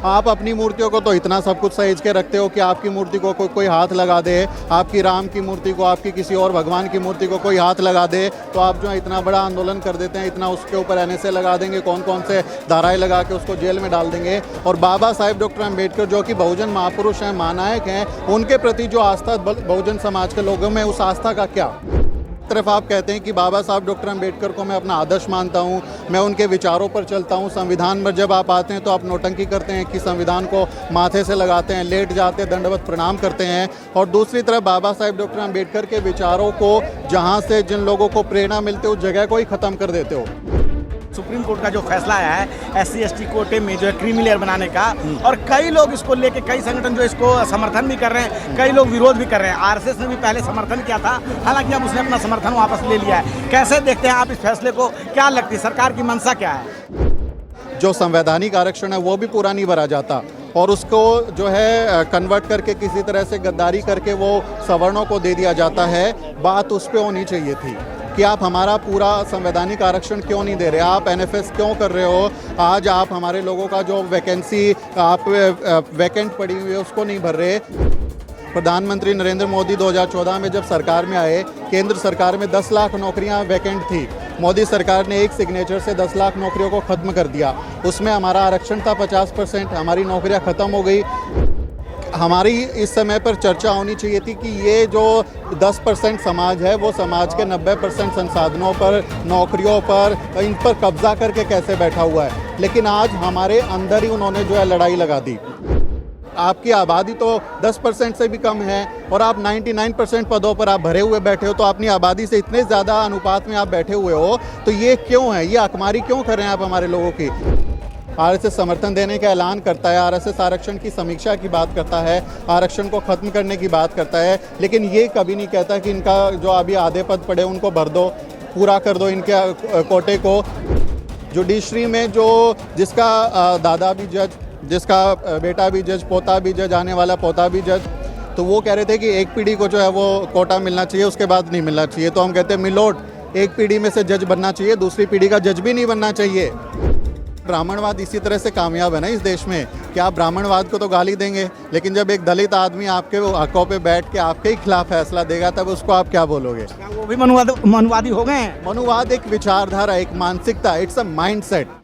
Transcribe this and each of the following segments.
आप अपनी मूर्तियों को तो इतना सब कुछ सहेज के रखते हो कि आपकी मूर्ति को कोई हाथ लगा दे, आपकी राम की मूर्ति को, आपकी किसी और भगवान की मूर्ति को कोई हाथ लगा दे तो आप जो है इतना बड़ा आंदोलन कर देते हैं, इतना उसके ऊपर NSA लगा देंगे, कौन कौन से धाराएं लगा के उसको जेल में डाल देंगे। और बाबा साहेब डॉक्टर अम्बेडकर जो कि बहुजन महापुरुष हैं, महानायक हैं, उनके प्रति जो आस्था बहुजन समाज के लोगों में, उस आस्था का क्या? तरफ आप कहते हैं कि बाबा साहब डॉक्टर अम्बेडकर को मैं अपना आदर्श मानता हूं, मैं उनके विचारों पर चलता हूं। संविधान पर जब आप आते हैं तो आप नौटंकी करते हैं कि संविधान को माथे से लगाते हैं, लेट जाते हैं, दंडवत प्रणाम करते हैं। और दूसरी तरफ बाबा साहब डॉक्टर अम्बेडकर के विचारों को, जहां से जिन लोगों को प्रेरणा मिलती है, उस जगह को ही ख़त्म कर देते हो। सुप्रीम कोर्ट का जो फैसला आया है SC/ST कोटे में जो है क्रीमी लेयर बनाने का, और कई लोग इसको लेके, कई संगठन जो इसको समर्थन भी कर रहे हैं, कई लोग विरोध भी कर रहे हैं। RSS ने भी पहले समर्थन किया था, हालांकि अब उसने अपना समर्थन वापस ले लिया है। कैसे देखते हैं आप इस फैसले को? क्या लगती है सरकार की मंशा क्या है? जो संवैधानिक आरक्षण है वो भी पूरा नहीं भरा जाता और उसको जो है कन्वर्ट करके किसी तरह से गद्दारी करके वो सवर्णों को दे दिया जाता है। बात उस पर होनी चाहिए थी कि आप हमारा पूरा संवैधानिक आरक्षण क्यों नहीं दे रहे, आप NFS क्यों कर रहे हो। आज आप हमारे लोगों का जो वैकेंसी आप वैकेंट पड़ी हुई है उसको नहीं भर रहे। प्रधानमंत्री नरेंद्र मोदी 2014 में जब सरकार में आए, केंद्र सरकार में 10 लाख नौकरियां वैकेंट थी। मोदी सरकार ने एक सिग्नेचर से 10 लाख नौकरियों को ख़त्म कर दिया। उसमें हमारा आरक्षण था 50%, हमारी नौकरियां ख़त्म हो गई। हमारी इस समय पर चर्चा होनी चाहिए थी कि ये जो 10% समाज है वो समाज के 90% संसाधनों पर, नौकरियों पर, इन पर कब्जा करके कैसे बैठा हुआ है। लेकिन आज हमारे अंदर ही उन्होंने जो है लड़ाई लगा दी। आपकी आबादी तो 10% से भी कम है और आप 99% पदों पर आप भरे हुए बैठे हो, तो अपनी आबादी से इतने ज़्यादा अनुपात में आप बैठे हुए हो, तो ये क्यों है? ये अकमारी क्यों कर रहे हैं आप हमारे लोगों की? RSS समर्थन देने का ऐलान करता है, RSS आरक्षण की समीक्षा की बात करता है, आरक्षण को ख़त्म करने की बात करता है, लेकिन ये कभी नहीं कहता कि इनका जो अभी आधे पद पड़े उनको भर दो, पूरा कर दो इनके कोटे को। जुडिशरी में जो जिसका दादा भी जज, जिसका बेटा भी जज, पोता भी जज, आने वाला पोता भी जज, तो वो कह रहे थे कि एक पीढ़ी को जो है वो कोटा मिलना चाहिए, उसके बाद नहीं मिलना चाहिए। तो हम कहते हैं मिलोट, एक पीढ़ी में से जज बनना चाहिए, दूसरी पीढ़ी का जज भी नहीं बनना चाहिए। ब्राह्मणवाद इसी तरह से कामयाब है ना इस देश में कि आप ब्राह्मणवाद को तो गाली देंगे, लेकिन जब एक दलित आदमी आपके हकों पे बैठ के आपके ही खिलाफ फैसला देगा तब उसको आप क्या बोलोगे? वो भी मनुवादी हो गए हैं। मनुवाद एक विचारधारा, एक मानसिकता, इट्स अ माइंडसेट।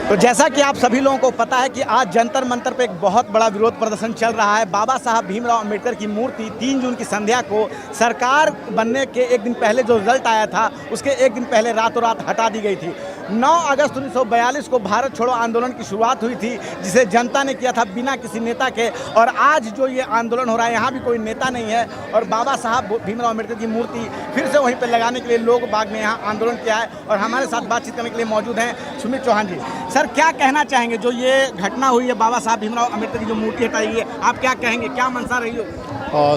तो जैसा कि आप सभी लोगों को पता है कि आज जंतर मंतर पे एक बहुत बड़ा विरोध प्रदर्शन चल रहा है। बाबा साहब भीमराव अंबेडकर की मूर्ति 3 जून की संध्या को सरकार बनने के एक दिन पहले जो रिजल्ट आया था उसके एक दिन पहले रातों रात हटा दी गई थी। 9 अगस्त 1942 को भारत छोड़ो आंदोलन की शुरुआत हुई थी, जिसे जनता ने किया था बिना किसी नेता के। और आज जो ये आंदोलन हो रहा है, यहाँ भी कोई नेता नहीं है और बाबा साहब भीमराव अम्बेडकर की मूर्ति फिर से वहीं पर लगाने के लिए लोग बाग में यहाँ आंदोलन किया है। और हमारे साथ बातचीत करने के लिए मौजूद हैं सुमित चौहान जी। सर, क्या कहना चाहेंगे? जो ये घटना हुई है, बाबा साहब भीमराव अम्बेडकर की जो मूर्ति हटाई है, आप क्या कहेंगे, क्या मंशा रही हो?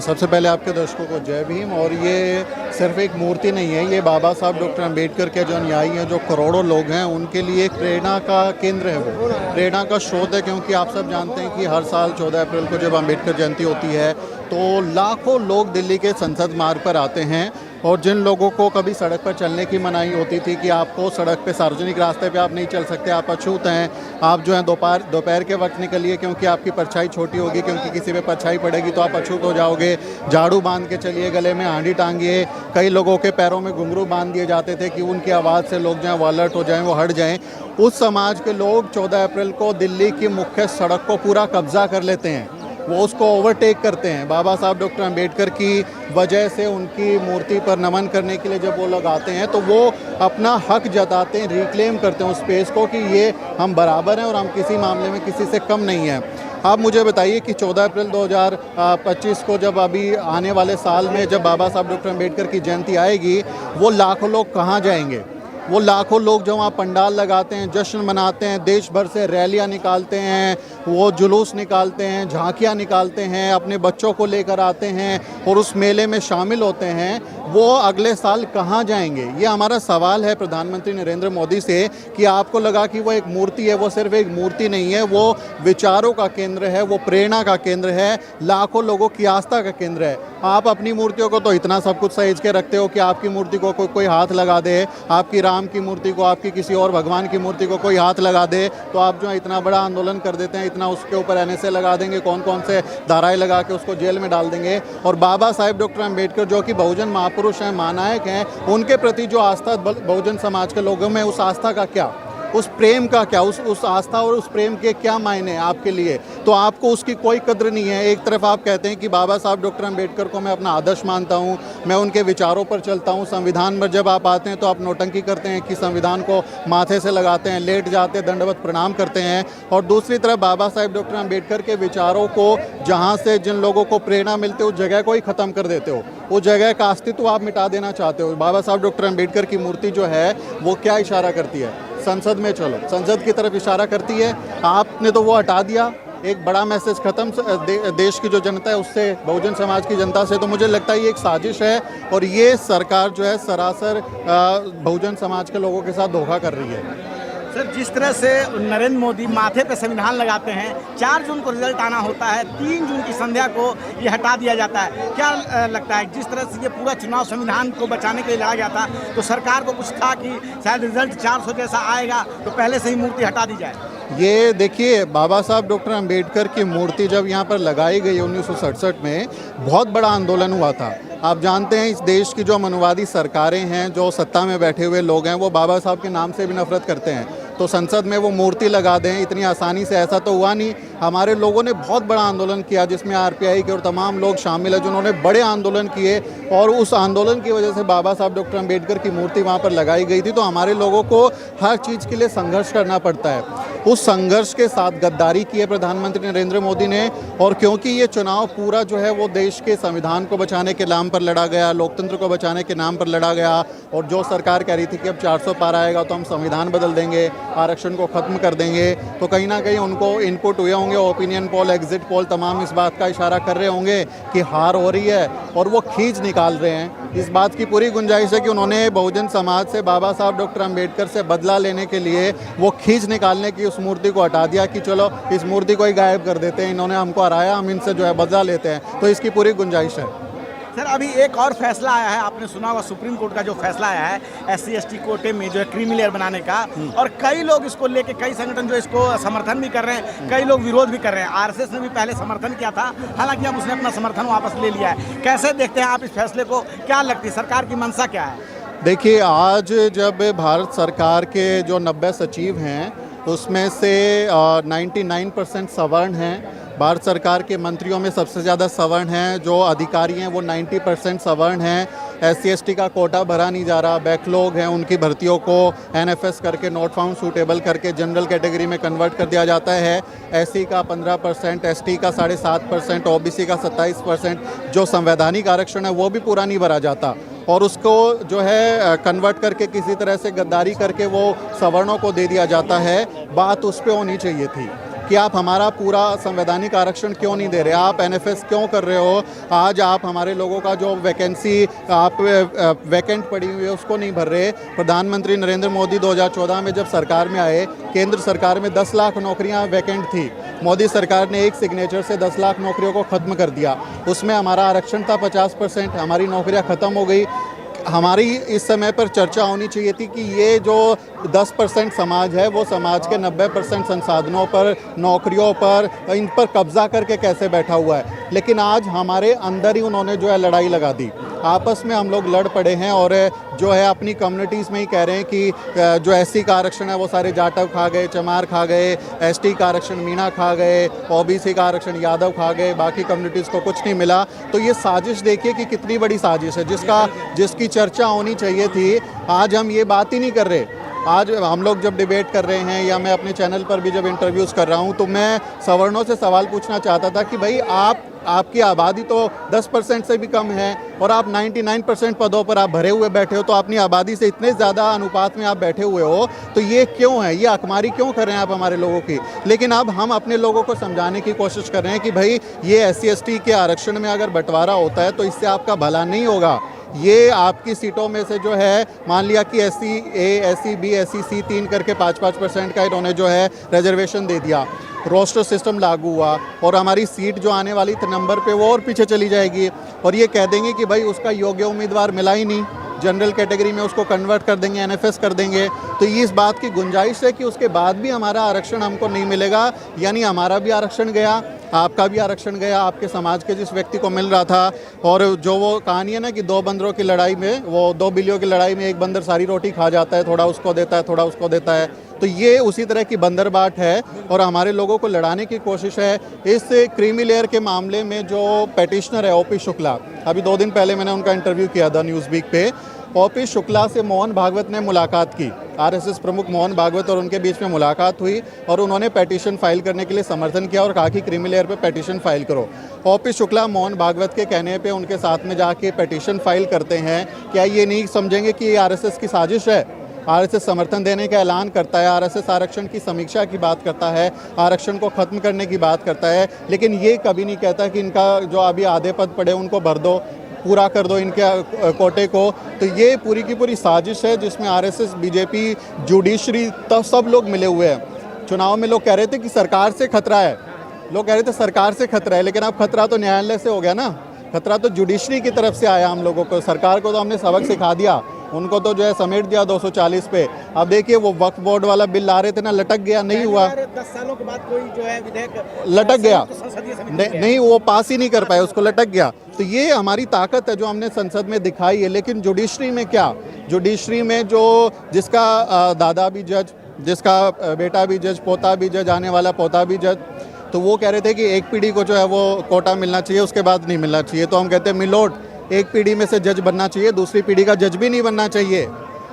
सबसे पहले आपके दर्शकों को जय भीम। और ये सिर्फ एक मूर्ति नहीं है, ये बाबा साहब डॉक्टर अम्बेडकर के जो अनुयायी हैं, जो करोड़ों लोग हैं, उनके लिए एक प्रेरणा का केंद्र है, वो प्रेरणा का स्रोत है। क्योंकि आप सब जानते हैं कि हर साल 14 अप्रैल को जब अम्बेडकर जयंती होती है तो लाखों लोग दिल्ली के संसद मार्ग पर आते हैं। और जिन लोगों को कभी सड़क पर चलने की मनाही होती थी कि आपको सड़क पे, सार्वजनिक रास्ते पे आप नहीं चल सकते, आप अछूत हैं, आप जो है दोपहर के वक्त निकलिए क्योंकि आपकी परछाई छोटी होगी, क्योंकि किसी पे परछाई पड़ेगी तो आप अछूत हो जाओगे, झाड़ू बांध के चलिए, गले में हांडी टांगिए। कई लोगों के पैरों में घुंघरू बांध दिए जाते थे कि उनकी आवाज़ से लोग जो हैं वो अलर्ट हो जाएं, वो हट जाएं। उस समाज के लोग 14 अप्रैल को दिल्ली की मुख्य सड़क को पूरा कब्जा कर लेते हैं, वो उसको ओवरटेक करते हैं। बाबा साहब डॉक्टर अम्बेडकर की वजह से उनकी मूर्ति पर नमन करने के लिए जब वो लोग आते हैं तो वो अपना हक जताते हैं, रिक्लेम करते हैं उस स्पेस को कि ये हम बराबर हैं और हम किसी मामले में किसी से कम नहीं हैं। आप मुझे बताइए कि 14 अप्रैल 2025 को जब अभी आने वाले साल में जब बाबा साहब डॉक्टर अम्बेडकर की जयंती आएगी, वो लाखों लोग कहाँ जाएंगे? वो लाखों लोग जो वहाँ पंडाल लगाते हैं, जश्न मनाते हैं, देश भर से रैलियाँ निकालते हैं, वो जुलूस निकालते हैं, झांकियाँ निकालते हैं, अपने बच्चों को लेकर आते हैं और उस मेले में शामिल होते हैं, वो अगले साल कहाँ जाएंगे? ये हमारा सवाल है प्रधानमंत्री नरेंद्र मोदी से कि आपको लगा कि वो एक मूर्ति है, वो सिर्फ एक मूर्ति नहीं है, वो विचारों का केंद्र है, वो प्रेरणा का केंद्र है, लाखों लोगों की आस्था का केंद्र है। आप अपनी मूर्तियों को तो इतना सब कुछ सहेज के रखते हो कि आपकी मूर्ति को कोई हाथ लगा दे, आपकी राम की मूर्ति को, आपकी किसी और भगवान की मूर्ति को कोई हाथ लगा दे तो आप जो है इतना बड़ा आंदोलन कर देते हैं, इतना उसके ऊपर NSA लगा देंगे, कौन कौन से धाराएं लगा के उसको जेल में डाल देंगे। और बाबा साहेब डॉक्टर अम्बेडकर जो कि बहुजन महापुरुष हैं, महानायक हैं, उनके प्रति जो आस्था बहुजन समाज के लोगों में, उस आस्था का क्या, उस प्रेम का क्या, उस आस्था और उस प्रेम के क्या मायने आपके लिए? तो आपको उसकी कोई कद्र नहीं है। एक तरफ आप कहते हैं कि बाबा साहब डॉक्टर अम्बेडकर को मैं अपना आदर्श मानता हूँ, मैं उनके विचारों पर चलता हूँ। संविधान पर जब आप आते हैं तो आप नौटंकी करते हैं कि संविधान को माथे से लगाते हैं, लेट जाते हैं, दंडवत प्रणाम करते हैं। और दूसरी तरफ बाबा साहेब डॉक्टर अम्बेडकर के विचारों को, जहाँ से जिन लोगों को प्रेरणा मिलती है, उस जगह को ही ख़त्म कर देते हो, उस जगह का अस्तित्व आप मिटा देना चाहते हो। बाबा साहब डॉक्टर अम्बेडकर की मूर्ति जो है वो क्या इशारा करती है? संसद में चलो, संसद की तरफ इशारा करती है। आपने तो वो हटा दिया, एक बड़ा मैसेज खत्म देश की जो जनता है उससे, बहुजन समाज की जनता से। तो मुझे लगता है ये एक साजिश है और ये सरकार जो है सरासर बहुजन समाज के लोगों के साथ धोखा कर रही है। सर, जिस तरह से नरेंद्र मोदी माथे पे संविधान लगाते हैं, 4 जून को रिजल्ट आना होता है, 3 जून की संध्या को ये हटा दिया जाता है, क्या लगता है जिस तरह से ये पूरा चुनाव संविधान को बचाने के लिए लाया गया था, तो सरकार को कुछ था कि शायद रिजल्ट 400 जैसा आएगा तो पहले से ही मूर्ति हटा दी जाए? ये देखिए, बाबा साहब डॉक्टर अम्बेडकर की मूर्ति जब यहाँ पर लगाई गई 1967 में, बहुत बड़ा आंदोलन हुआ था। आप जानते हैं इस देश की जो मनुवादी सरकारें हैं, जो सत्ता में बैठे हुए लोग हैं, वो बाबा साहब के नाम से भी नफरत करते हैं। तो संसद में वो मूर्ति लगा दें इतनी आसानी से, ऐसा तो हुआ नहीं। हमारे लोगों ने बहुत बड़ा आंदोलन किया जिसमें RPI के और तमाम लोग शामिल हैं, जिन्होंने बड़े आंदोलन किए और उस आंदोलन की वजह से बाबा साहब डॉक्टर अम्बेडकर की मूर्ति वहाँ पर लगाई गई थी। तो हमारे लोगों को हर चीज़ के लिए संघर्ष करना पड़ता है। उस संघर्ष के साथ गद्दारी की है प्रधानमंत्री नरेंद्र मोदी ने। और क्योंकि ये चुनाव पूरा जो है वो देश के संविधान को बचाने के नाम पर लड़ा गया, लोकतंत्र को बचाने के नाम पर लड़ा गया, और जो सरकार कह रही थी कि अब 400 पार आएगा तो हम संविधान बदल देंगे, आरक्षण को ख़त्म कर देंगे, तो कहीं ना कहीं उनको इनपुट हुए होंगे, ओपिनियन पोल, एग्जिट पोल तमाम इस बात का इशारा कर रहे होंगे कि हार हो रही है और वो खींच निकाल रहे हैं। इस बात की पूरी गुंजाइश है कि उन्होंने बहुजन समाज से, बाबा साहब डॉक्टर अम्बेडकर से बदला लेने के लिए वो खींच निकालने की उस मूर्ति को हटा दिया कि चलो इस मूर्ति को ही गायब कर देते हैं, इन्होंने हमको हराया, हम इनसे जो है बदला लेते हैं। तो इसकी पूरी गुंजाइश है। सर, अभी एक और फैसला आया है, आपने सुना होगा सुप्रीम कोर्ट का जो फैसला आया है SC/ST कोटे में जो है क्रीमी लेयर बनाने का, और कई लोग इसको लेके, कई संगठन जो इसको समर्थन भी कर रहे हैं, कई लोग विरोध भी कर रहे हैं। RSS ने भी पहले समर्थन किया था, हालांकि अब उसने अपना समर्थन वापस ले लिया है। कैसे देखते हैं आप इस फैसले को? क्या लगती है सरकार की मंशा क्या है? देखिए, आज जब भारत सरकार के जो 90 सचिव हैं उसमें से 99% सवर्ण हैं। भारत सरकार के मंत्रियों में सबसे ज़्यादा सवर्ण हैं, जो अधिकारी हैं वो 90% सवर्ण हैं। SC/ST का कोटा भरा नहीं जा रहा, बैकलॉग हैं, उनकी भर्तियों को NFS करके, नॉट फाउंड सूटेबल करके जनरल कैटेगरी में कन्वर्ट कर दिया जाता है। SC का 15%, ST का 7.5%, OBC का 27%। जो संवैधानिक आरक्षण है वो भी पूरा नहीं भरा जाता और उसको जो है कन्वर्ट करके किसी तरह से गद्दारी करके वो सवर्णों को दे दिया जाता है। बात उस पर होनी चाहिए थी कि आप हमारा पूरा संवैधानिक आरक्षण क्यों नहीं दे रहे, आप NFS क्यों कर रहे हो। आज आप हमारे लोगों का जो वैकेंसी आप वैकेंट पड़ी हुई है उसको नहीं भर रहे। प्रधानमंत्री नरेंद्र मोदी 2014 में जब सरकार में आए, केंद्र सरकार में 10 लाख नौकरियां वैकेंट थी। मोदी सरकार ने एक सिग्नेचर से 10 लाख नौकरियों को ख़त्म कर दिया। उसमें हमारा आरक्षण था 50%, हमारी नौकरियां ख़त्म हो गई। हमारी इस समय पर चर्चा होनी चाहिए थी कि ये जो 10% समाज है वो समाज के 90% संसाधनों पर, नौकरियों पर, इन पर कब्जा करके कैसे बैठा हुआ है। लेकिन आज हमारे अंदर ही उन्होंने जो है लड़ाई लगा दी। आपस में हम लोग लड़ पड़े हैं और जो है अपनी कम्युनिटीज़ में ही कह रहे हैं कि जो SC का आरक्षण है वो सारे जाटव खा गए, चमार खा गए, ST का आरक्षण मीणा खा गए, OBC का आरक्षण यादव खा गए, बाकी कम्युनिटीज़ को कुछ नहीं मिला। तो ये साजिश देखिए कि कितनी बड़ी साजिश है, जिसकी चर्चा होनी चाहिए थी। आज हम ये बात ही नहीं कर रहे। आज हम लोग जब डिबेट कर रहे हैं या मैं अपने चैनल पर भी जब इंटरव्यूज़ कर रहा हूं, तो मैं सवर्णों से सवाल पूछना चाहता था कि भाई आपकी आबादी तो 10% से भी कम है और आप 99% पदों पर आप भरे हुए बैठे हो, तो अपनी आबादी से इतने ज़्यादा अनुपात में आप बैठे हुए हो, तो ये क्यों है, ये अकमारी क्यों कर रहे हैं आप हमारे लोगों की। लेकिन अब हम अपने लोगों को समझाने की कोशिश कर रहे हैं कि भाई ये SC/ST के आरक्षण में अगर बंटवारा होता है तो इससे आपका भला नहीं होगा, ये आपकी सीटों में से जो है मान लिया कि SC A SC B SC C 3 करके 5-5% का इन्होंने जो है रिजर्वेशन दे दिया, रोस्टर सिस्टम लागू हुआ और हमारी सीट जो आने वाली नंबर पे वो और पीछे चली जाएगी और ये कह देंगे कि भाई उसका योग्य उम्मीदवार मिला ही नहीं, जनरल कैटेगरी में उसको कन्वर्ट कर देंगे, NFS कर देंगे। तो ये इस बात की गुंजाइश है कि उसके बाद भी हमारा आरक्षण हमको नहीं मिलेगा, यानी हमारा भी आरक्षण गया, आपका भी आरक्षण गया, आपके समाज के जिस व्यक्ति को मिल रहा था। और जो वो कहानी है ना कि 2 बंदरों की लड़ाई में, वो 2 बिल्लियों की लड़ाई में एक बंदर सारी रोटी खा जाता है, थोड़ा उसको देता है, थोड़ा उसको देता है, तो ये उसी तरह की बंदरबाट है और हमारे लोगों को लड़ाने की कोशिश है। इस क्रीमी लेयर के मामले में जो पेटिशनर है OP शुक्ला, अभी 2 दिन पहले मैंने उनका इंटरव्यू किया था न्यूज़वीक पे। OP शुक्ला से मोहन भागवत ने मुलाकात की, RSS प्रमुख मोहन भागवत और उनके बीच में मुलाकात हुई और उन्होंने पेटिशन फाइल करने के लिए समर्थन किया और कहा कि क्रीमी लेयर पे पेटिशन फाइल करो। OP शुक्ला मोहन भागवत के कहने पे उनके साथ में जाके पेटिशन फाइल करते हैं। क्या ये नहीं समझेंगे कि ये RSS की साजिश है? RSS समर्थन देने का ऐलान करता है, RSS आरक्षण की समीक्षा की बात करता है, आरक्षण को ख़त्म करने की बात करता है, लेकिन ये कभी नहीं कहता कि इनका जो अभी आधे पद पड़े उनको भर दो, पूरा कर दो इनके कोटे को। तो ये पूरी की पूरी साजिश है जिसमें RSS BJP जुडिशरी तब सब लोग मिले हुए हैं। चुनाव में लोग कह रहे थे कि सरकार से खतरा है, लोग कह रहे थे सरकार से खतरा है, लेकिन अब खतरा तो न्यायालय से हो गया ना, खतरा तो जुडिशरी की तरफ से आया हम लोगों को। सरकार को तो हमने सबक सिखा दिया, उनको तो जो है समेट दिया 240 पे। अब देखिए वो वक्फ बोर्ड वाला बिल ला रहे थे ना, लटक गया, नहीं हुआ। 10 सालों के बाद कोई जो है विधेयक लटक गया, तो नहीं वो पास ही नहीं कर पाए, उसको लटक गया। तो ये हमारी ताकत है जो हमने संसद में दिखाई है। लेकिन जुडिशरी में क्या, जुडिशरी में जो जिसका दादा भी जज, जिसका बेटा भी जज, पोता भी जज, आने वाला पोता भी जज, तो वो कह रहे थे कि एक पीढ़ी को जो है वो कोटा मिलना चाहिए, उसके बाद नहीं मिलना चाहिए। तो हम कहते हैं मिलोट, एक पीढ़ी में से जज बनना चाहिए, दूसरी पीढ़ी का जज भी नहीं बनना चाहिए।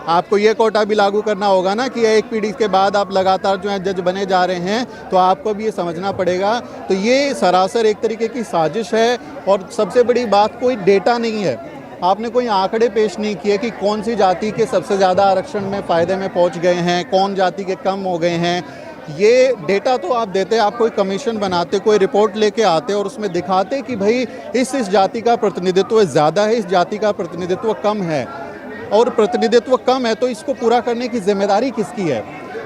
आपको ये कोटा भी लागू करना होगा ना कि एक पीढ़ी के बाद आप लगातार जो है जज बने जा रहे हैं, तो आपको भी ये समझना पड़ेगा। तो ये सरासर एक तरीके की साजिश है और सबसे बड़ी बात कोई डेटा नहीं है, आपने कोई आंकड़े पेश नहीं किए कि कौन सी जाति के सबसे ज़्यादा आरक्षण में फ़ायदे में पहुंच गए हैं, कौन जाति के कम हो गए हैं। ये डेटा तो आप देते, आप कोई कमीशन बनाते, कोई रिपोर्ट लेके आते और उसमें दिखाते कि भाई इस जाति का प्रतिनिधित्व ज़्यादा है, इस जाति का प्रतिनिधित्व कम है। और प्रतिनिधित्व कम है तो इसको पूरा करने की जिम्मेदारी किसकी है?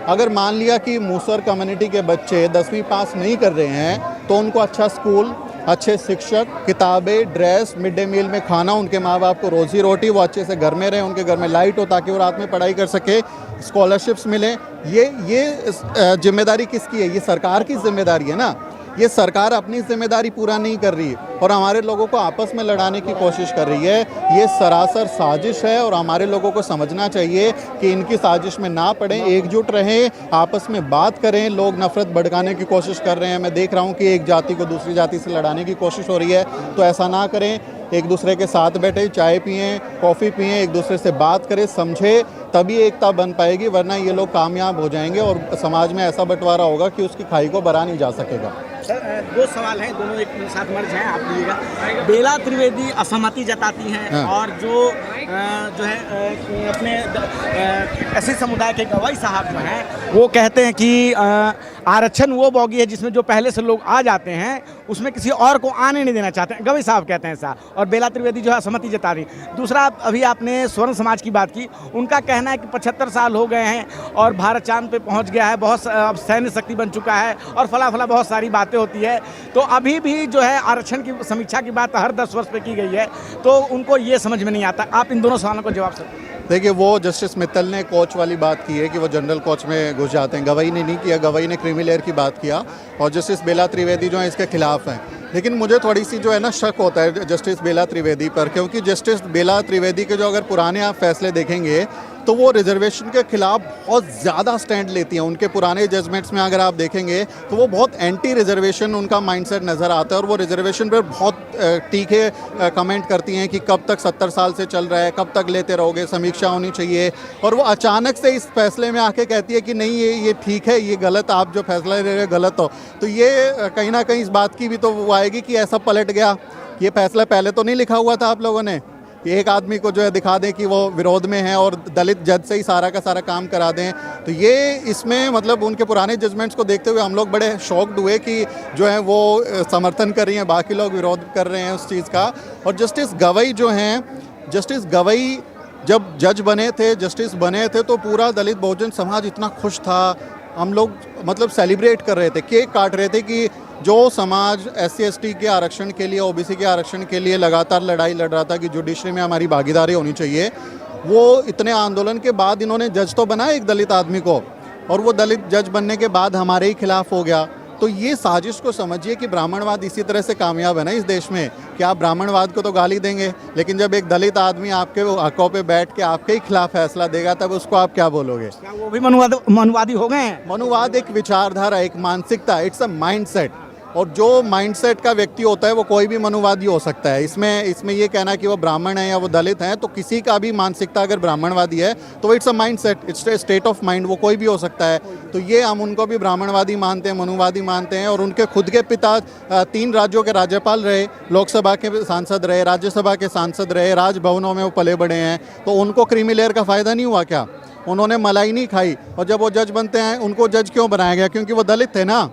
अगर मान लिया कि मूसर कम्युनिटी के बच्चे 10वीं पास नहीं कर रहे हैं तो उनको अच्छा स्कूल, अच्छे शिक्षक, किताबें, ड्रेस, मिड डे मील में खाना, उनके माँ बाप को रोजी रोटी, वो अच्छे से घर में रहें, उनके घर में लाइट हो ताकि वो रात में पढ़ाई कर सके, स्कॉलरशिप्स मिलें, ये जिम्मेदारी किसकी है? ये सरकार की जिम्मेदारी है ना। ये सरकार अपनी जिम्मेदारी पूरा नहीं कर रही और हमारे लोगों को आपस में लड़ाने की कोशिश कर रही है। ये सरासर साजिश है और हमारे लोगों को समझना चाहिए कि इनकी साजिश में ना पड़ें, एकजुट रहें, आपस में बात करें। लोग नफरत भड़काने की कोशिश कर रहे हैं, मैं देख रहा हूँ कि एक जाति को दूसरी जाति से लड़ाने की कोशिश हो रही है, तो ऐसा ना करें। एक दूसरे के साथ बैठे, चाय पिएं, कॉफ़ी पिएं, एक दूसरे से बात करें, समझे, तभी एकता बन पाएगी, वरना ये लोग कामयाब हो जाएंगे और समाज में ऐसा बंटवारा होगा कि उसकी खाई को भरा नहीं जा सकेगा। सर 2 सवाल हैं, दोनों एक साथ मर्ज हैं, आप लीजिएगा। बेला त्रिवेदी असहमति जताती हैं, हाँ। और जो है अपने एससी समुदाय के गवाई साहब जो हैं वो कहते हैं कि आरक्षण वो बोगी है जिसमें जो पहले से लोग आ जाते हैं उसमें किसी और को आने नहीं देना चाहते हैं, गवाई साहब कहते हैं ऐसा, और बेला त्रिवेदी जो है असहमति जता रही। दूसरा, अभी आपने स्वर्ण समाज की बात की, उनका कहना है कि 75 साल हो गए हैं और भारत चांद पे पहुंच गया है, बहुत अब सैन्य शक्ति बन चुका है और फला फला बहुत सारी बातें होती है, तो अभी भी जो है आरक्षण की समीक्षा की बात हर 10 वर्ष पे की गई है, तो उनको ये समझ में नहीं आता। आप इन दोनों सवालों को जवाब सकते हैं। देखिए, वो जस्टिस मित्तल ने कोच वाली बात की है कि वो जनरल कोच में घुस जाते हैं, गवाही ने नहीं किया, गवाही ने क्रीमी लेयर की बात किया और जस्टिस बेला त्रिवेदी जो है इसके खिलाफ हैं। लेकिन मुझे थोड़ी सी जो है ना शक होता है जस्टिस बेला त्रिवेदी पर, क्योंकि जस्टिस बेला त्रिवेदी के जो अगर पुराने आप फैसले देखेंगे तो वो रिजर्वेशन के खिलाफ बहुत ज़्यादा स्टैंड लेती हैं। उनके पुराने जजमेंट्स में अगर आप देखेंगे तो वो बहुत एंटी रिजर्वेशन उनका माइंडसेट नज़र आता है और वो रिजर्वेशन पर बहुत तीखे कमेंट करती हैं कि कब तक 70 साल से चल रहा है, कब तक लेते रहोगे, समीक्षा होनी चाहिए। और वो अचानक से इस फैसले में आके कहती है कि नहीं ये ठीक है, ये गलत, आप जो फैसला ले रहे हो गलत हो। तो ये कहीं ना कहीं इस बात की भी तो वो आएगी कि ऐसा पलट गया, ये फैसला पहले तो नहीं लिखा हुआ था आप लोगों ने, एक आदमी को जो है दिखा दें कि वो विरोध में है और दलित जज से ही सारा का सारा काम करा दें। तो ये इसमें मतलब उनके पुराने जजमेंट्स को देखते हुए हम लोग बड़े शॉक्ड हुए कि जो है वो समर्थन कर रही हैं, बाकी लोग विरोध कर रहे हैं उस चीज़ का। और जस्टिस गवई जो हैं जस्टिस गवई जब जज बने थे, जस्टिस बने थे, तो पूरा दलित बहुजन समाज इतना खुश था, हम लोग मतलब सेलिब्रेट कर रहे थे, केक काट रहे थे कि जो समाज SC ST के आरक्षण के लिए, OBC के आरक्षण के लिए लगातार लड़ाई लड़ रहा था कि जुडिशरी में हमारी भागीदारी होनी चाहिए, वो इतने आंदोलन के बाद इन्होंने जज तो बनाया एक दलित आदमी को, और वो दलित जज बनने के बाद हमारे ही खिलाफ हो गया। तो ये साजिश को समझिए कि ब्राह्मणवाद इसी तरह से कामयाब है ना इस देश में, कि आप ब्राह्मणवाद को तो गाली देंगे, लेकिन जब एक दलित आदमी आपके हकों पे बैठ के आपके ही खिलाफ फैसला देगा, तब उसको आप क्या बोलोगे? क्या वो भी मनुवादी हो गए हैं? मनुवाद एक विचारधारा, एक मानसिकता, इट्स अ माइंडसेट, और जो माइंडसेट का व्यक्ति होता है वो कोई भी मनुवादी हो सकता है। इसमें ये कहना कि वो ब्राह्मण है या वो दलित हैं, तो किसी का भी मानसिकता अगर ब्राह्मणवादी है तो it's a mindset, it's a state of mind, वो कोई भी हो सकता है। तो ये हम उनको भी ब्राह्मणवादी मानते हैं, मनुवादी मानते हैं, और उनके खुद के पिता 3 राज्यों के राज्यपाल रहे, लोकसभा के सांसद रहे, राज्यसभा के सांसद रहे, राजभवनों में वो पले बड़े हैं, तो उनको क्रीमी लेयर का फ़ायदा नहीं हुआ क्या? उन्होंने मलाई नहीं खाई, और जब वो जज बनते हैं उनको जज क्यों बनाया गया? क्योंकि वो दलित थे ना,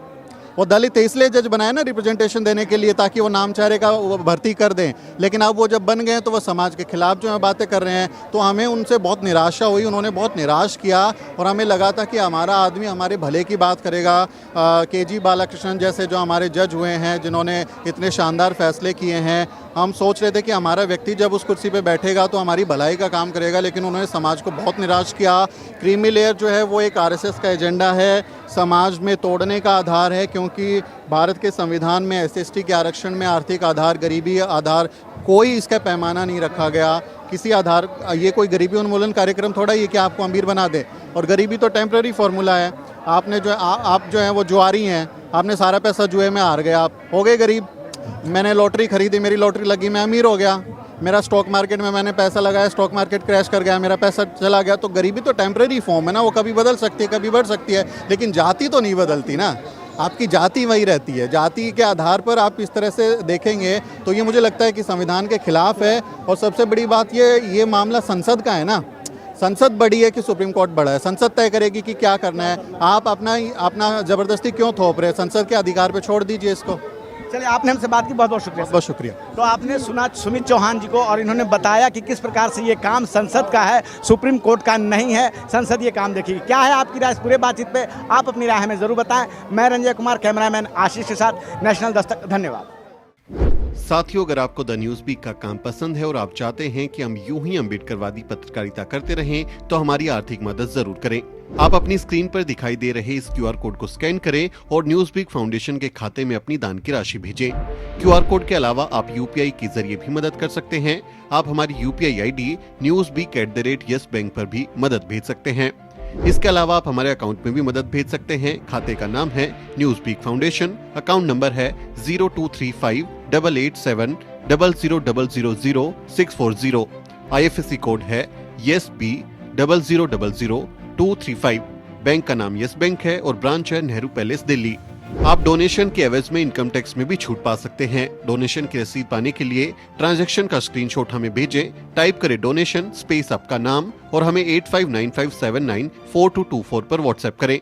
वो दलित थे इसलिए जज बनाए ना, रिप्रेजेंटेशन देने के लिए, ताकि वो नाम चेहरे का वो भर्ती कर दें। लेकिन अब वो जब बन गए तो वो समाज के खिलाफ जो है बातें कर रहे हैं, तो हमें उनसे बहुत निराशा हुई, उन्होंने बहुत निराश किया, और हमें लगा था कि हमारा आदमी हमारे भले की बात करेगा। KG बालाकृष्णन जैसे जो हमारे जज हुए हैं, जिन्होंने इतने शानदार फैसले किए हैं, हम सोच रहे थे कि हमारा व्यक्ति जब उस कुर्सी पे बैठेगा तो हमारी भलाई का काम करेगा, लेकिन उन्होंने समाज को बहुत निराश किया। क्रीमी लेयर जो है वो एक RSS का एजेंडा है, समाज में तोड़ने का आधार है, क्योंकि भारत के संविधान में SC ST के आरक्षण में आर्थिक आधार, गरीबी आधार, कोई इसका पैमाना नहीं रखा गया किसी आधार। ये कोई गरीबी उन्मूलन कार्यक्रम थोड़ा ही है कि आपको अमीर बना दे, और गरीबी तो टेम्प्रेरी फार्मूला है। आपने जो आप जो है वो जुआरी हैं, आपने सारा पैसा जुए में हार गए, आप हो गए गरीब। मैंने लॉटरी खरीदी, मेरी लॉटरी लगी, मैं अमीर हो गया। मेरा स्टॉक मार्केट में मैंने पैसा लगाया, स्टॉक मार्केट क्रैश कर गया, मेरा पैसा चला गया। तो गरीबी तो टेम्प्रेरी फॉर्म है ना, वो कभी बदल सकती है, कभी बढ़ सकती है, लेकिन जाति तो नहीं बदलती ना, आपकी जाति वही रहती है। जाति के आधार पर आप इस तरह से देखेंगे तो ये मुझे लगता है कि संविधान के खिलाफ है। और सबसे बड़ी बात ये मामला संसद का है ना, संसद बड़ी है कि सुप्रीम कोर्ट बड़ा है, संसद तय करेगी कि क्या करना है। आप अपना ज़बरदस्ती क्यों थोप रहे हैं? संसद के अधिकार पे छोड़ दीजिए इसको। चलिए, आपने हमसे बात की, बहुत बहुत शुक्रिया। बहुत शुक्रिया। तो आपने सुना सुमित चौहान जी को, और इन्होंने बताया कि किस प्रकार से ये काम संसद का है, सुप्रीम कोर्ट का नहीं है। संसद ये काम देखिए। क्या है आपकी राय इस पूरे बातचीत पे? आप अपनी राय हमें ज़रूर बताएं। मैं रंजय कुमार, कैमरामैन आशीष के साथ, नेशनल दस्तक। धन्यवाद। साथियों, अगर आपको द न्यूज़ वीक का काम पसंद है और आप चाहते हैं कि हम यूं ही अम्बेडकरवादी पत्रकारिता करते रहें, तो हमारी आर्थिक मदद जरूर करें। आप अपनी स्क्रीन पर दिखाई दे रहे इस QR कोड को स्कैन करें और न्यूज़ वीक फाउंडेशन के खाते में अपनी दान की राशि भेजें। QR कोड के अलावा आप UPI के जरिए भी मदद कर सकते हैं। आप हमारी UPI ID newsweek@YesBank पर भी मदद भेज सकते हैं। इसके अलावा आप हमारे अकाउंट में भी मदद भेज सकते हैं। खाते का नाम है News Week Foundation, account number है 02358800000640। IFSC कोड है YesB000235। बैंक का नाम यस बैंक है और ब्रांच है नेहरू पैलेस, दिल्ली। आप डोनेशन के एवज में इनकम टैक्स में भी छूट पा सकते हैं। डोनेशन की रसीद पाने के लिए ट्रांजैक्शन का स्क्रीनशॉट हमें भेजें। टाइप करें डोनेशन स्पेस आपका नाम और हमें 8595794224 पर व्हाट्सएप करें।